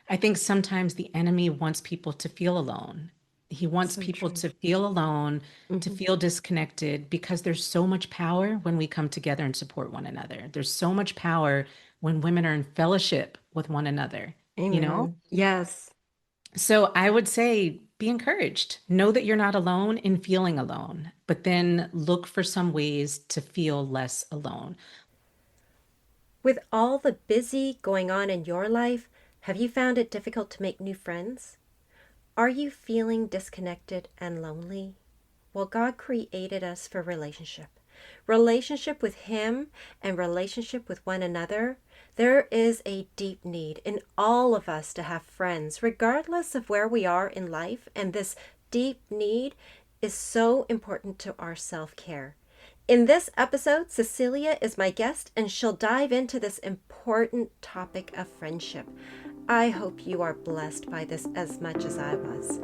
I think sometimes the enemy wants people to feel alone. He wants So people true. to feel alone, to Hmm. feel disconnected, because there's so much power when we come together and support one another. There's so much power when women are in fellowship with one another, you know? Amen. Yes. So I would say be encouraged. Know that you're not alone in feeling alone, but then look for some ways to feel less alone. With all the busy going on in your life, have you found it difficult to make new friends? Are you feeling disconnected and lonely? Well, God created us for relationship. Relationship with Him and relationship with one another. There is a deep need in all of us to have friends, regardless of where we are in life. And this deep need is so important to our self care. In this episode, Cecelia is my guest and she'll dive into this important topic of friendship. I hope you are blessed by this as much as I was.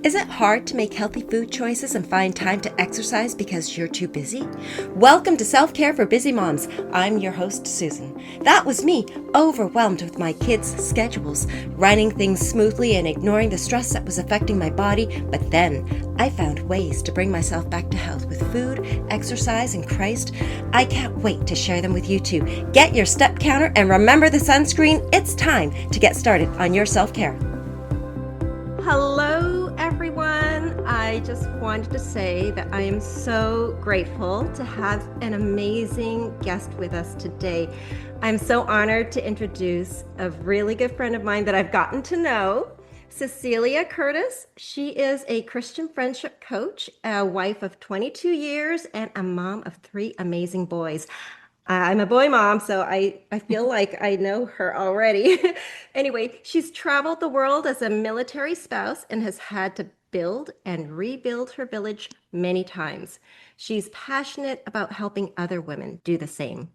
Is it hard to make healthy food choices and find time to exercise because you're too busy? Welcome to Self Care for Busy Moms. I'm your host, Susan. That was me, overwhelmed with my kids' schedules, running things smoothly and ignoring the stress that was affecting my body. But then I found ways to bring myself back to health with food, exercise, and Christ. I can't wait to share them with you too. Get your step counter and remember the sunscreen. It's time to get started on your self care. Hello, everyone. I just wanted to say that I am so grateful to have an amazing guest with us today. I'm so honored to introduce a really good friend of mine that I've gotten to know, Cecelia Curtis. She is a Christian friendship coach, a wife of 22 years, and a mom of three amazing boys. I'm a boy mom, so I feel like I know her already. Anyway, she's traveled the world as a military spouse and has had to build and rebuild her village many times. She's passionate about helping other women do the same.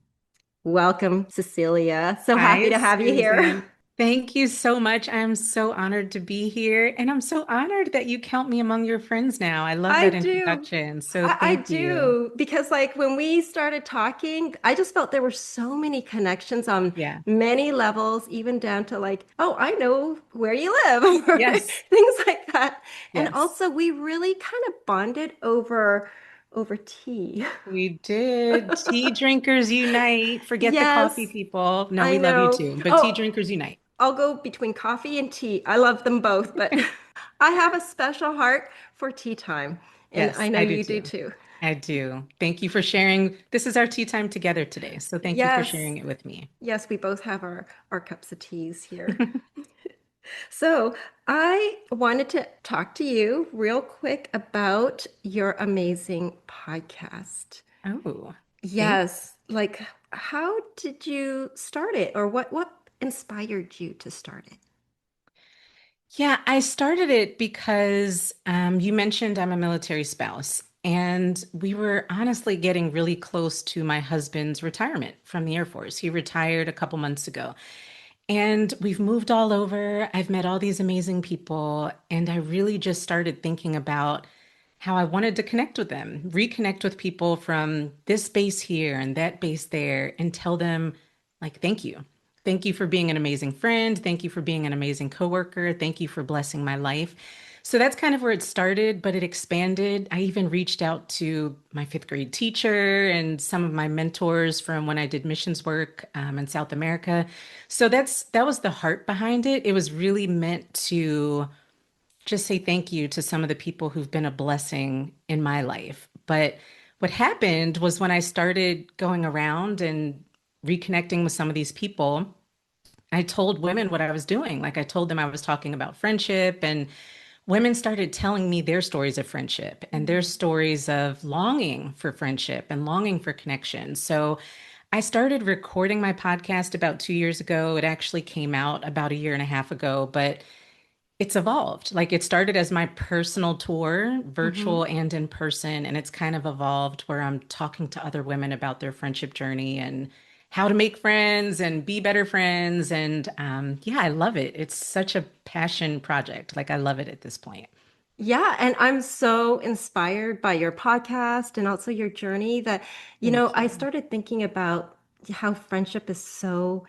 Welcome, Cecelia. So happy Hi, to have you here. Susan. Thank you so much. I'm so honored to be here. And I'm so honored that you count me among your friends now. I love I that do. introduction. So I thank you. do because like when we started talking, I just felt there were so many connections on Yeah. many levels, even down to like, oh, I know where you live, or Yes. things like that. And Yes. also we really kind of bonded over tea. We did. Tea drinkers unite. Forget the coffee Yes, people. No, I we love you know. too. But tea Oh, drinkers unite. I'll go between coffee and tea. I love them both, but I have a special heart for tea time, and I Yes, know I do you do too. too. I do. Thank you for sharing. This is our tea time together today. So thank you for Yes. sharing it with me. Yes, we both have our cups of teas here. So, I wanted to talk to you real quick about your amazing podcast. Oh, thank Yes, like how did you start it or what inspired you to start it? Yeah, I started it because you mentioned I'm a military spouse, and we were honestly getting really close to my husband's retirement from the Air Force. He retired a couple months ago, and we've moved all over. I've met all these amazing people, and I really just started thinking about how I wanted to connect with them, reconnect with people from this base here and that base there, and tell them, like, thank you. Thank you for being an amazing friend. Thank you for being an amazing coworker. Thank you for blessing my life. So that's kind of where it started, but it expanded. I even reached out to my fifth grade teacher and some of my mentors from when I did missions work in South America. So that was the heart behind it. It was really meant to just say thank you to some of the people who've been a blessing in my life. But what happened was when I started going around and reconnecting with some of these people, I told women what I was doing. Like I told them I was talking about friendship, and women started telling me their stories of friendship and their stories of longing for friendship and longing for connection. So I started recording my podcast about 2 years ago. It actually came out about a year and a half ago, but it's evolved. Like it started as my personal tour, Hmm. virtual and in person, and it's kind of evolved where I'm talking to other women about their friendship journey and how to make friends and be better friends. And yeah, I love it. It's such a passion project. Like I love it at this point. Yeah, and I'm so inspired by your podcast and also your journey that, Thank I you. started thinking about how friendship is so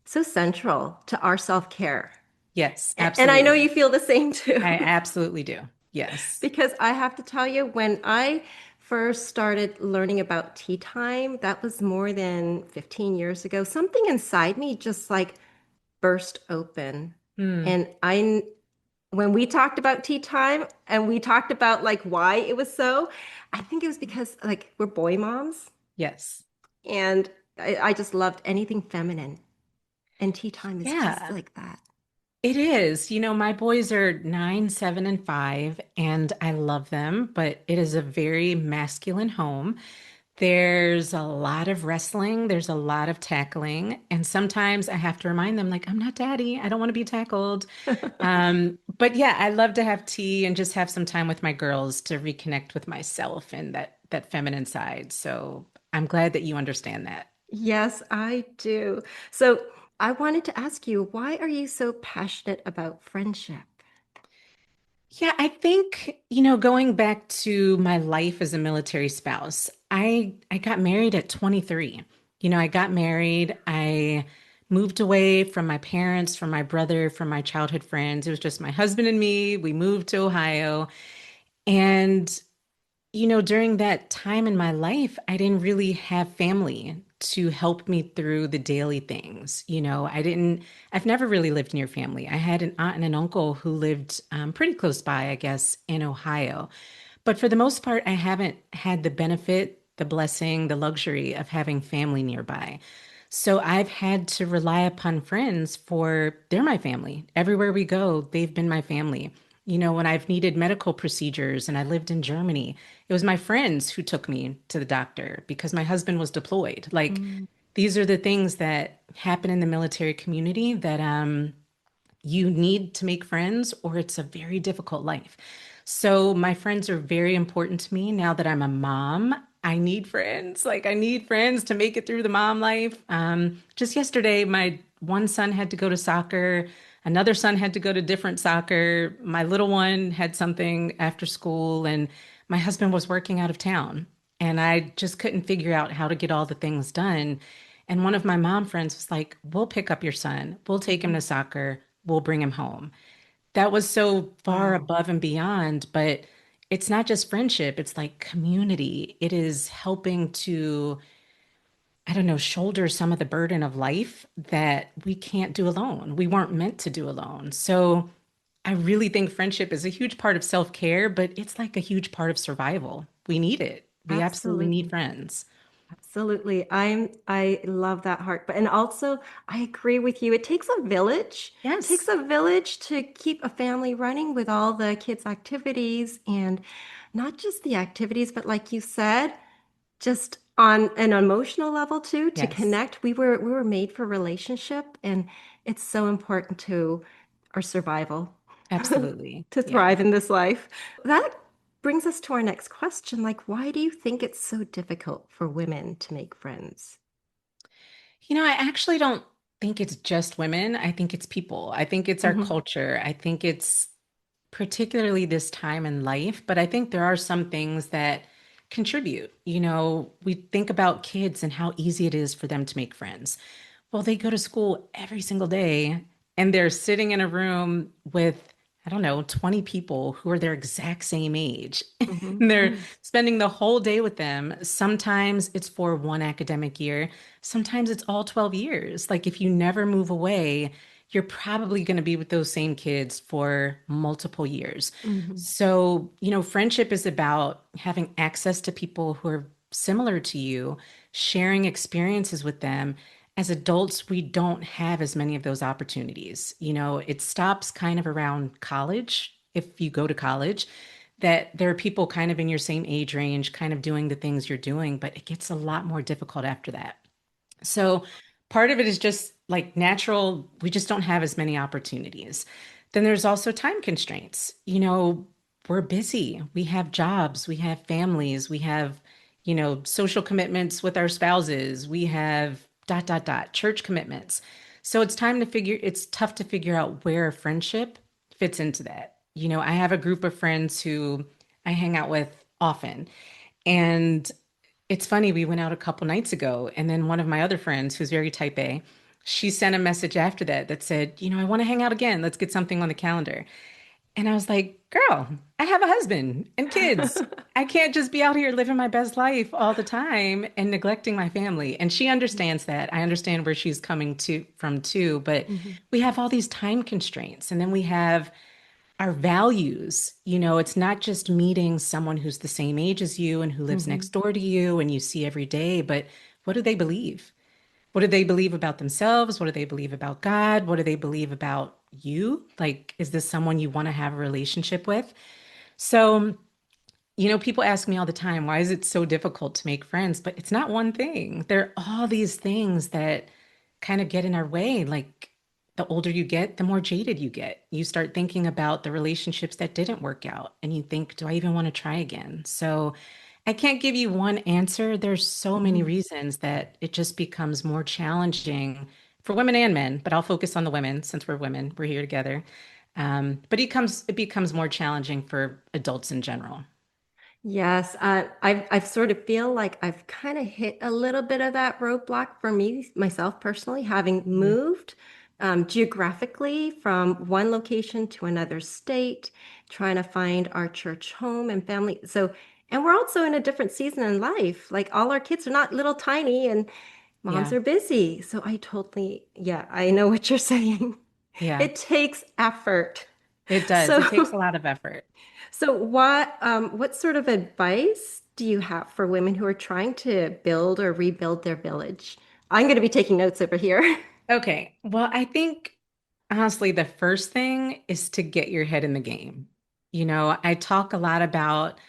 central to our self-care. Yes, And I know absolutely. you feel the same too. I absolutely do. Yes. Because I have to tell you, when I first started learning about tea time, that was more than 15 years ago, something inside me just like burst open. Hmm. And when we talked about tea time and we talked about like why it was so, I think it was because like we're boy moms Yes. and I just loved anything feminine. And tea time is just Yeah, like that. it is. My boys are 9, 7, and 5, and I love them, but it is a very masculine home. There's a lot of wrestling, there's a lot of tackling, and sometimes I have to remind them, like, I'm not daddy. I don't want to be tackled. But yeah, I love to have tea and just have some time with my girls to reconnect with myself and that feminine side. So I'm glad that you understand that. Yes, I do. So I wanted to ask you, why are you so passionate about friendship? Yeah, I think, going back to my life as a military spouse, I got married at 23. I got married, I moved away from my parents, from my brother, from my childhood friends. It was just my husband and me. We moved to Ohio. And during that time in my life, I didn't really have family to help me through the daily things. I've never really lived near family. I had an aunt and an uncle who lived pretty close by, I guess, in Ohio. But for the most part, I haven't had the benefit, the blessing, the luxury of having family nearby. So I've had to rely upon friends they're my family. Everywhere we go, they've been my family. When I've needed medical procedures and I lived in Germany, it was my friends who took me to the doctor because my husband was deployed. Like, Mm, these are the things that happen in the military community that you need to make friends or it's a very difficult life. So my friends are very important to me now that I'm a mom. I need friends. Like, I need friends to make it through the mom life. Just yesterday, my one son had to go to soccer. Another son had to go to different soccer. My little one had something after school, and my husband was working out of town. And I just couldn't figure out how to get all the things done. And one of my mom friends was like, "We'll pick up your son. We'll take him mhm. to soccer. We'll bring him home." That was so far Wow. above and beyond, but it's not just friendship, it's like community. It is helping to, I don't know, shoulder some of the burden of life that we can't do alone. We weren't meant to do alone. So I really think friendship is a huge part of self-care, but it's like a huge part of survival. We need it. We absolutely need Absolutely. friends. Absolutely. I love that heart. But and also I agree with you. It takes a village. It takes Yes. a village to keep a family running with all the kids' activities and not just the activities, but like you said, just on an emotional level too, to Yes. connect. We were made for relationship and it's so important to our survival Absolutely. to Yeah. thrive in this life. That brings us to our next question. Like, why do you think it's so difficult for women to make friends? I actually don't think it's just women. I think it's people. I think it's our Hmm. culture. I think it's particularly this time in life, but I think there are some things that contribute. We think about kids and how easy it is for them to make friends. Well, they go to school every single day and they're sitting in a room with, I don't know, 20 people who are their exact same age. Hmm. And they're Hmm. spending the whole day with them. Sometimes it's for one academic year, sometimes it's all 12 years. Like, if you never move away, you're probably going to be with those same kids for multiple years. Hmm. So, friendship is about having access to people who are similar to you, sharing experiences with them. As adults, we don't have as many of those opportunities. It stops kind of around college, if you go to college, that there are people kind of in your same age range, kind of doing the things you're doing, but it gets a lot more difficult after that. So part of it is just like natural, we just don't have as many opportunities. Then there's also time constraints. We're busy. We have jobs, we have families, we have, social commitments with our spouses, we have dot, dot, dot, church commitments. So it's tough to figure out where a friendship fits into that. I have a group of friends who I hang out with often. And it's funny, we went out a couple nights ago, and then one of my other friends, who's very type A, she sent a message after that that said, I want to hang out again. Let's get something on the calendar. And I was like, girl, I have a husband and kids. I can't just be out here living my best life all the time and neglecting my family. And she understands that. I understand where she's coming to from too, but Mhm. we have all these time constraints. And then we have our values. It's not just meeting someone who's the same age as you and who lives Mhm. next door to you and you see every day, but what do they believe? What do they believe about themselves? What do they believe about God? What do they believe about you? Like, is this someone you want to have a relationship with? So, people ask me all the time, why is it so difficult to make friends? But it's not one thing. There are all these things that kind of get in our way. Like, the older you get, the more jaded you get. You start thinking about the relationships that didn't work out, and you think, do I even want to try again? So, I can't give you one answer. There's so many Mhm. reasons that it just becomes more challenging for women and men, but I'll focus on the women since we're women. We're here together. But it becomes more challenging for adults in general. Yes, I've sort of feel like I've kind of hit a little bit of that roadblock for me myself personally, having Mhm. moved geographically from one location to another state, trying to find our church home and family. So, and we're also in a different season in life. Like all our kids are not little tiny, and moms Yeah, are busy. So I totally, yeah, I know what you're saying. yeah, It takes effort. it does. It takes So a lot of effort. So what sort of advice do you have for women who are trying to build or rebuild their village? I'm going to be taking notes over here. Okay. Well, I think honestly, the first thing is to get your head in the game. I talk a lot about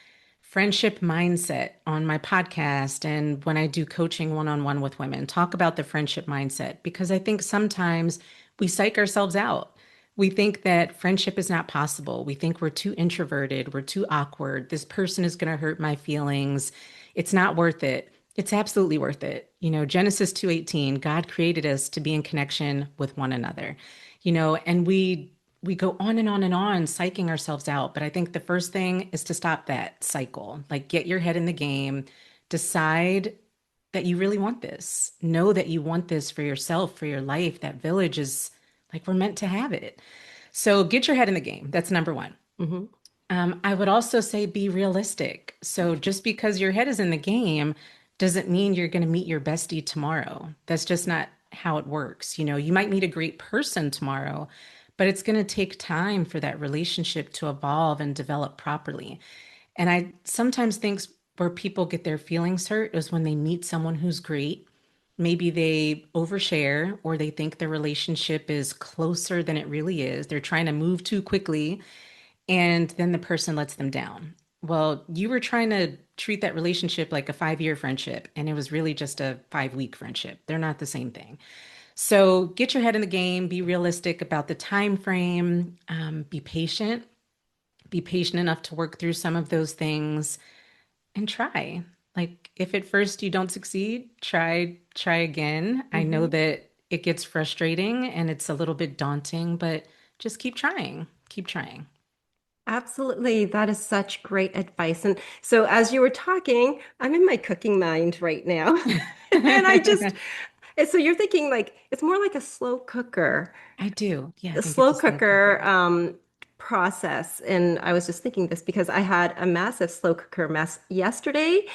friendship mindset on my podcast and when I do coaching one-on-one with women, talk about the friendship mindset because I think sometimes we psych ourselves out. We think that friendship is not possible. We think we're too introverted, we're too awkward. This person is going to hurt my feelings. It's not worth it. It's absolutely worth it. Genesis 2:18, God created us to be in connection with one another. And we go on and on and on psyching ourselves out, but I think the first thing is to stop that cycle. Like get your head in the game, decide that you really want this. Know that you want this for yourself, for your life. That village is like we're meant to have it. So get your head in the game. That's number one. Hmm. I would also say be realistic. So just because your head is in the game doesn't mean you're going to meet your bestie tomorrow. That's just not how it works. You might meet a great person tomorrow, but it's going to take time for that relationship to evolve and develop properly. And I sometimes think where people get their feelings hurt is when they meet someone who's great. Maybe they overshare or they think their relationship is closer than it really is. They're trying to move too quickly and then the person lets them down. Well, you were trying to treat that relationship like a 5-year friendship, and it was really just a 5-week friendship. They're not the same thing. So get your head in the game, be realistic about the time frame, be patient, be patient enough to work through some of those things and try. Like if at first you don't succeed, try again. I know Hmm. that it gets frustrating and it's a little bit daunting, but just keep trying. Keep trying. Absolutely. That is such great advice. And so as you were talking, I'm in my cooking mind right now. And and so you're thinking like it's more like a slow cooker. I do. Yeah, I A think it's slow a slow cooker cooker. process. And I was just thinking this because I had a massive slow cooker mess yesterday.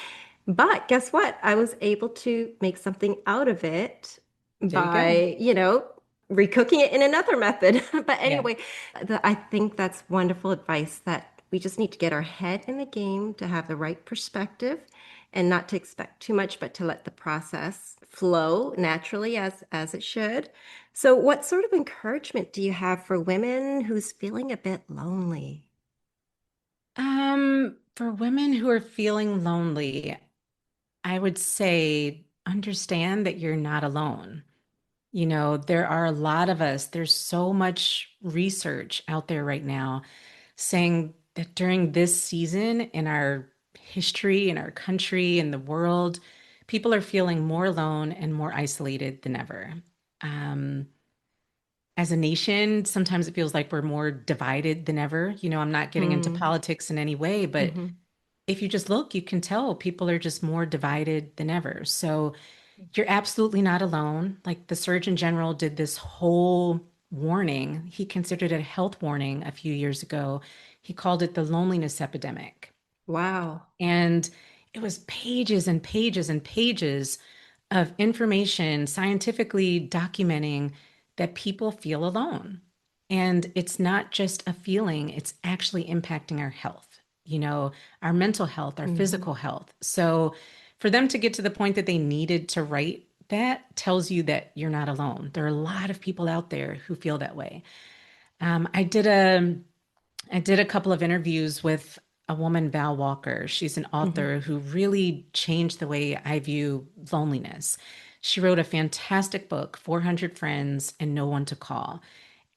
But guess what? I was able to make something out of it There you go. by, recooking it in another method. But Yeah. anyway, I think that's wonderful advice that we just need to get our head in the game to have the right perspective and not to expect too much, but to let the process flow naturally as it should. So, what sort of encouragement do you have for women who's feeling a bit lonely? For women who are feeling lonely, I would say understand that you're not alone. There are a lot of us, there's so much research out there right now saying that during this season in our history, in our country, in the world, people are feeling more alone and more isolated than ever. Um, as a nation, sometimes it feels like we're more divided than ever. I'm not getting into Hmm. politics in any way, but Hmm. if you just look, you can tell people are just more divided than ever. So You're absolutely not alone. Like the Surgeon General did this whole warning. He considered it a health warning a few years ago. He called it the loneliness epidemic. Wow. And it was pages and pages and pages of information scientifically documenting that people feel alone. And it's not just a feeling, it's actually impacting our health, our mental health, our Hmm. physical health. So for them to get to the point that they needed to write that tells you that you're not alone. There are a lot of people out there who feel that way. Um, I did a I did a couple of interviews with a woman, Val Walker. She's an Hmm. author who really changed the way I view loneliness. She wrote a fantastic book, 400 Friends and No One to Call.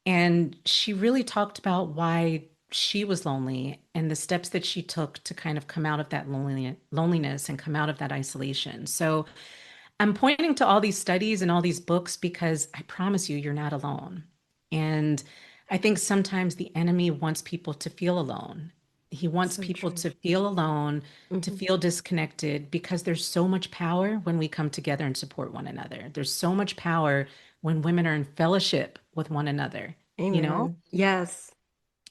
And she really talked about why she was lonely and the steps that she took to kind of come out of that loneliness and come out of that isolation. So I'm pointing to all these studies and all these books because I promise you, you're not alone. And I think sometimes the enemy wants people to feel alone. He wants So people true. to feel alone, to Hmm. feel disconnected, because there's so much power when we come together and support one another. There's so much power when women are in fellowship with one another, you know? Amen. Yes.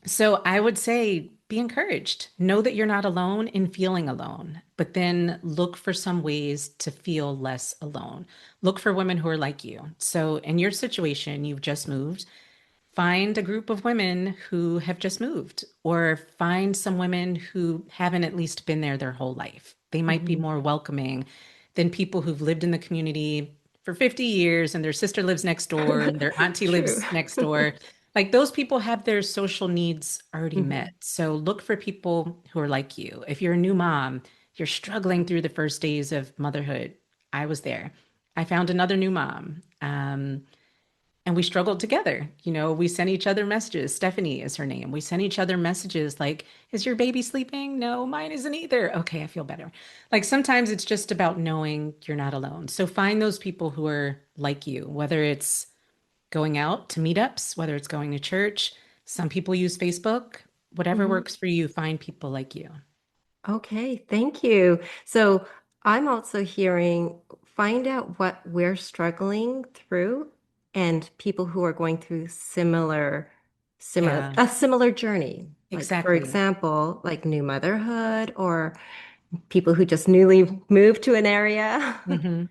So I would say be encouraged. Know that you're not alone in feeling alone, but then look for some ways to feel less alone. Look for women who are like you. So in your situation, you've just moved. Find a group of women who have just moved, or find some women who haven't at least been there their whole life. They might be Hmm. more welcoming than people who've lived in the community for 50 years and their sister lives next door and their auntie True. lives next door. Like those people have their social needs already met. Hmm. So look for people who are like you. If you're a new mom, you're struggling through the first days of motherhood. I was there. I found another new mom. And we struggled together. We sent each other messages. Stephanie is her name. We sent each other messages like, is your baby sleeping? No, mine isn't either. Okay, I feel better. Like sometimes it's just about knowing you're not alone. So find those people who are like you, whether it's going out to meetups, whether it's going to church. Some people use Facebook. Whatever Hmm. works for you, find people like you. Okay, thank you. So I'm also hearing find out what we're struggling through and people who are going through Yeah, a similar journey. Like for exactly. example, like new motherhood or people who just newly moved to an area. Hmm.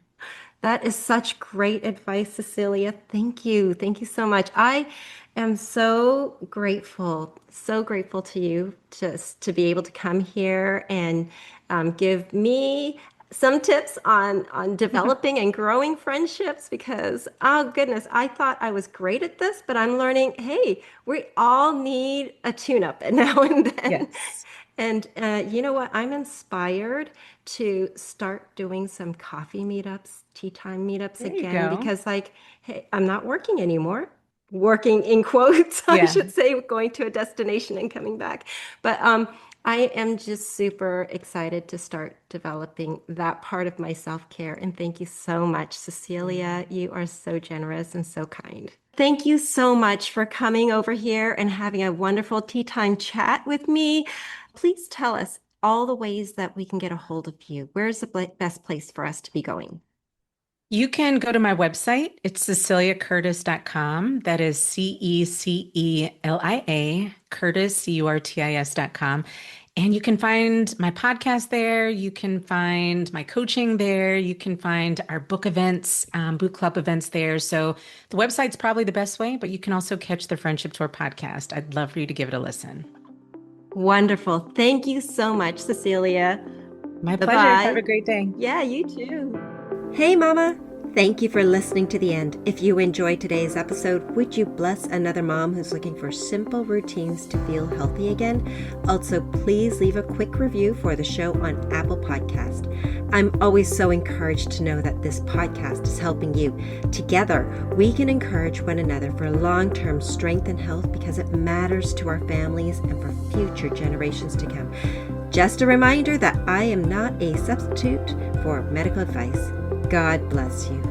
That is such great advice, Cecilia. Thank you. Thank you so much. I am so grateful to you to be able to come here and give me some tips on developing and growing friendships because, oh goodness, I thought I was great at this, but I'm learning, hey, we all need a tune-up now and then. Yes. And you know what? I'm inspired to start doing some coffee meetups, tea time meetups There you again, go. because, like, hey, I'm not working anymore. Working in quotes, I Yeah. should say, going to a destination and coming back. But I am just super excited to start developing that part of my self-care. And thank you so much, Cecilia. You are so generous and so kind. Thank you so much for coming over here and having a wonderful tea time chat with me. Please tell us all the ways that we can get a hold of you. Where's the best place for us to be going? You can go to my website. It's ceciliacurtis.com. That is Cecelia, Curtis, Curtis.com. And you can find my podcast there. You can find my coaching there. You can find our book events, book club events there. So the website's probably the best way, but you can also catch the Friendship Tour podcast. I'd love for you to give it a listen. Wonderful. Thank you so much, Cecilia. My Bye pleasure. Have bye. a great day. Yeah, you too. Hey, Mama. Thank you for listening to the end. If you enjoyed today's episode, would you bless another mom who's looking for simple routines to feel healthy again? Also, please leave a quick review for the show on Apple Podcast. I'm always so encouraged to know that this podcast is helping you. Together, we can encourage one another for long-term strength and health because it matters to our families and for future generations to come. Just a reminder that I am not a substitute for medical advice. God bless you.